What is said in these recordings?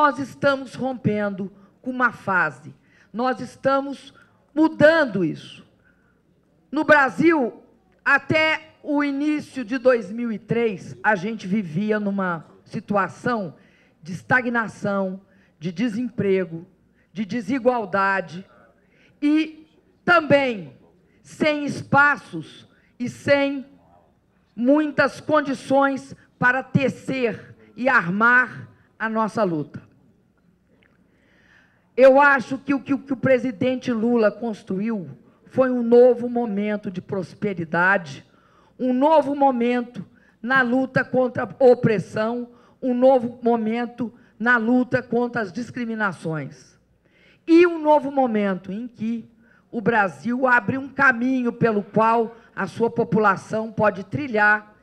Nós estamos rompendo com uma fase, nós estamos mudando isso. No Brasil, até o início de 2003, a gente vivia numa situação de estagnação, de desemprego, de desigualdade e também sem espaços e sem muitas condições para tecer e armar a nossa luta. Eu acho que o que o presidente Lula construiu foi um novo momento de prosperidade, um novo momento na luta contra a opressão, um novo momento na luta contra as discriminações. E um novo momento em que o Brasil abre um caminho pelo qual a sua população pode trilhar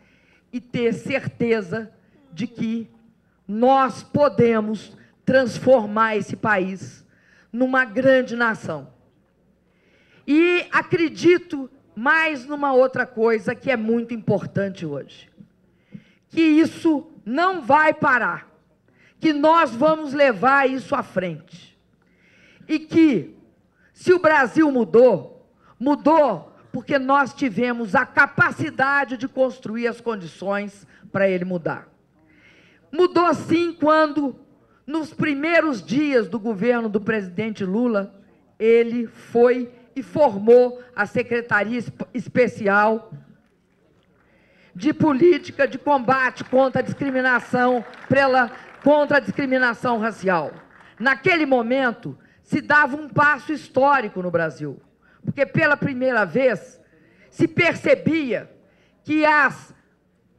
e ter certeza de que nós podemos transformar esse país numa grande nação. E acredito mais numa outra coisa que é muito importante hoje, que isso não vai parar, que nós vamos levar isso à frente. E que, se o Brasil mudou, mudou porque nós tivemos a capacidade de construir as condições para ele mudar. Mudou sim quando, nos primeiros dias do governo do presidente Lula, ele foi e formou a Secretaria Especial de Política de Combate contra a Discriminação, contra a discriminação racial. Naquele momento, se dava um passo histórico no Brasil, porque pela primeira vez se percebia que as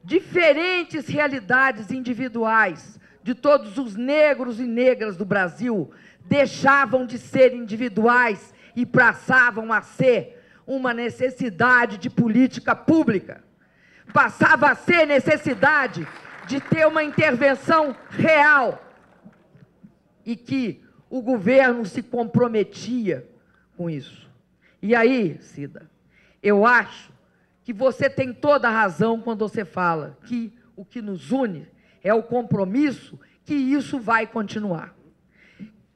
diferentes realidades individuais de todos os negros e negras do Brasil deixavam de ser individuais e passavam a ser uma necessidade de política pública. Passava a ser necessidade de ter uma intervenção real e que o governo se comprometia com isso. E aí, Cida, eu acho que você tem toda a razão quando você fala que o que nos une é o compromisso que isso vai continuar.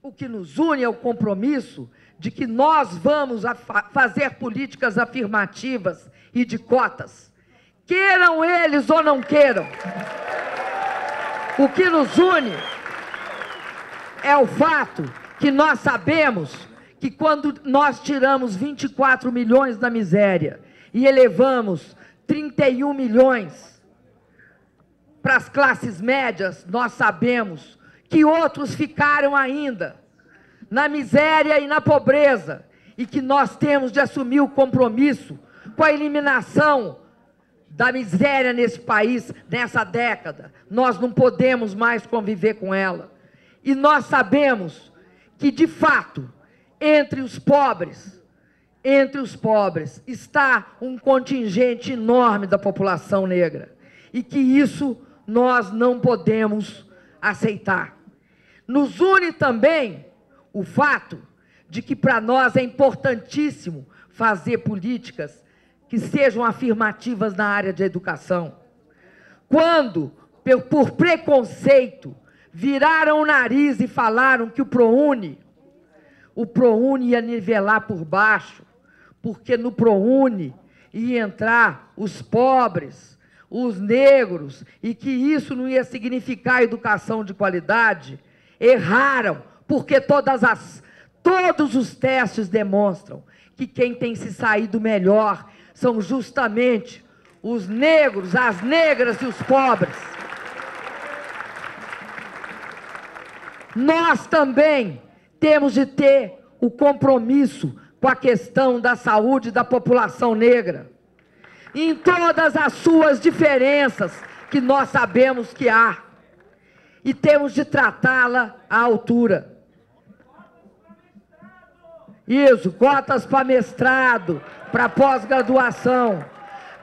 O que nos une é o compromisso de que nós vamos fazer políticas afirmativas e de cotas, queiram eles ou não queiram. O que nos une é o fato que nós sabemos que quando nós tiramos 24 milhões da miséria e elevamos 31 milhões para as classes médias, nós sabemos que outros ficaram ainda na miséria e na pobreza, e que nós temos de assumir o compromisso com a eliminação da miséria nesse país, nessa década. Nós não podemos mais conviver com ela. E nós sabemos que, de fato, entre os pobres está um contingente enorme da população negra, e que isso nós não podemos aceitar. Nos une também o fato de que para nós é importantíssimo fazer políticas que sejam afirmativas na área de educação. Quando, por preconceito, viraram o nariz e falaram que o ProUni ia nivelar por baixo, porque no ProUni ia entrar os pobres, os negros, e que isso não ia significar educação de qualidade, erraram, porque todos os testes demonstram que quem tem se saído melhor são justamente os negros, as negras e os pobres. Nós também temos de ter o compromisso com a questão da saúde da população negra, em todas as suas diferenças que nós sabemos que há, e temos de tratá-la à altura. Isso, cotas para mestrado, para pós-graduação.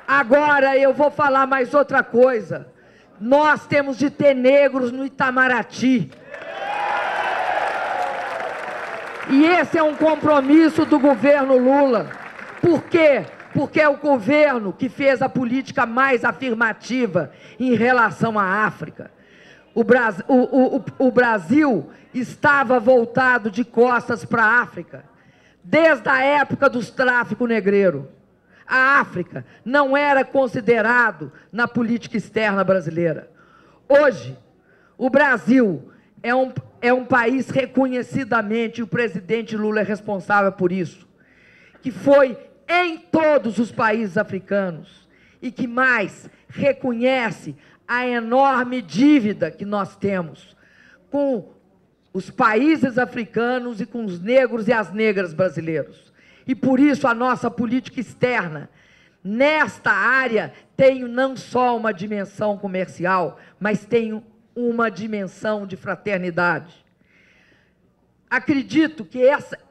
Agora eu vou falar mais outra coisa. Nós temos de ter negros no Itamaraty. E esse é um compromisso do governo Lula. Por quê? Porque é o governo que fez a política mais afirmativa em relação à África. o Brasil estava voltado de costas para a África, desde a época dos tráfico negreiro. A África não era considerado na política externa brasileira. Hoje, o Brasil é um país reconhecidamente, e o presidente Lula é responsável por isso, que foi em todos os países africanos e que mais reconhece a enorme dívida que nós temos com os países africanos e com os negros e as negras brasileiros. E por isso a nossa política externa, nesta área, tem não só uma dimensão comercial, mas tem uma dimensão de fraternidade. Acredito que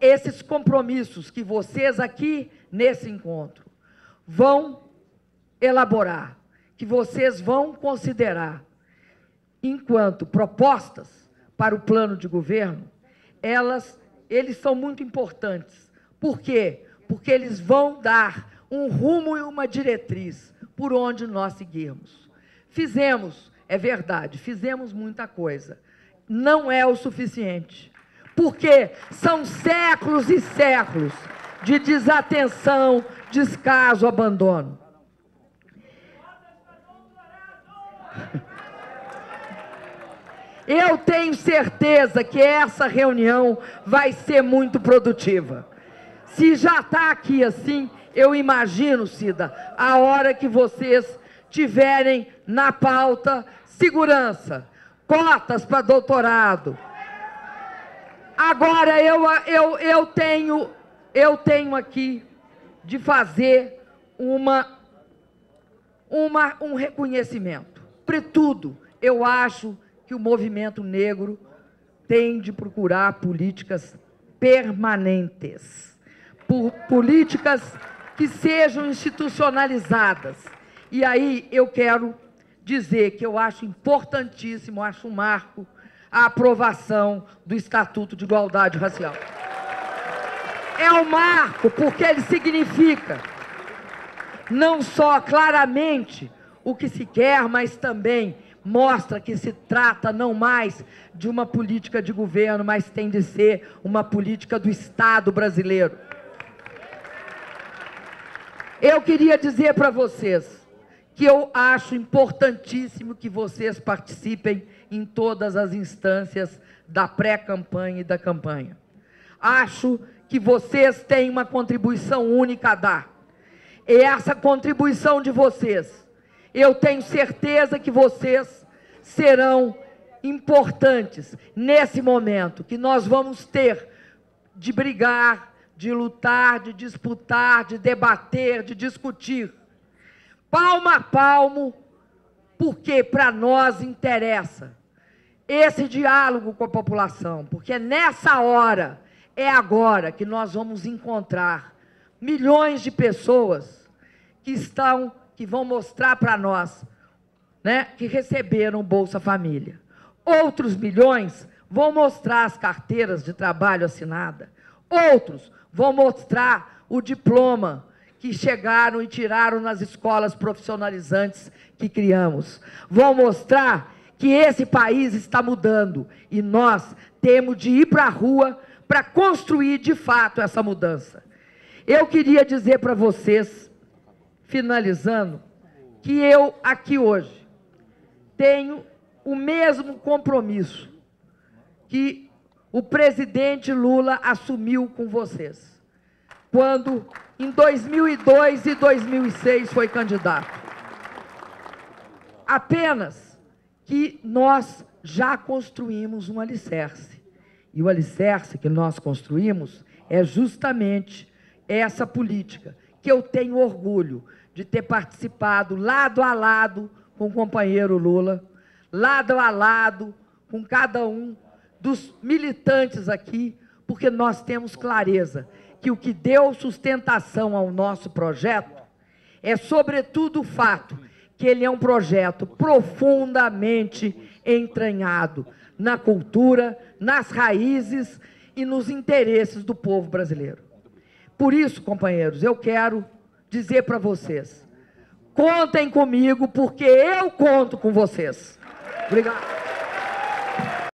esses compromissos que vocês aqui, nesse encontro, vão elaborar, que vocês vão considerar, enquanto propostas para o plano de governo, eles são muito importantes. Por quê? Porque eles vão dar um rumo e uma diretriz por onde nós seguirmos. Fizemos, é verdade, fizemos muita coisa. Não é o suficiente. Porque são séculos e séculos de desatenção, descaso, abandono. Eu tenho certeza que essa reunião vai ser muito produtiva. Se já está aqui assim, eu imagino, Cida, a hora que vocês tiverem na pauta segurança, cotas para doutorado. Agora, eu tenho aqui de fazer um reconhecimento. Sobretudo, eu acho que o movimento negro tem de procurar políticas permanentes, políticas que sejam institucionalizadas. E aí eu quero dizer que eu acho importantíssimo, acho um marco, a aprovação do Estatuto de Igualdade Racial. É um marco porque ele significa não só claramente o que se quer, mas também mostra que se trata não mais de uma política de governo, mas tem de ser uma política do Estado brasileiro. Eu queria dizer para vocês que eu acho importantíssimo que vocês participem em todas as instâncias da pré-campanha e da campanha. Acho que vocês têm uma contribuição única a dar. E essa contribuição de vocês, eu tenho certeza que vocês serão importantes nesse momento, que nós vamos ter de brigar, de lutar, de disputar, de debater, de discutir, palmo a palmo, porque para nós interessa esse diálogo com a população, porque é nessa hora, é agora que nós vamos encontrar milhões de pessoas que vão mostrar para nós, né, que receberam Bolsa Família. Outros milhões vão mostrar as carteiras de trabalho assinada. Outros vão mostrar o diploma que chegaram e tiraram nas escolas profissionalizantes que criamos. Vão mostrar que esse país está mudando e nós temos de ir para a rua para construir de fato essa mudança. Eu queria dizer para vocês, finalizando, que eu aqui hoje tenho o mesmo compromisso que o presidente Lula assumiu com vocês, quando em 2002 e 2006 foi candidato. Apenas que nós já construímos um alicerce. E o alicerce que nós construímos é justamente essa política, que eu tenho orgulho de ter participado lado a lado com o companheiro Lula, lado a lado com cada um dos militantes aqui, porque nós temos clareza que o que deu sustentação ao nosso projeto é, sobretudo, o fato que ele é um projeto profundamente entranhado na cultura, nas raízes e nos interesses do povo brasileiro. Por isso, companheiros, eu quero dizer para vocês, contem comigo, porque eu conto com vocês. Obrigado.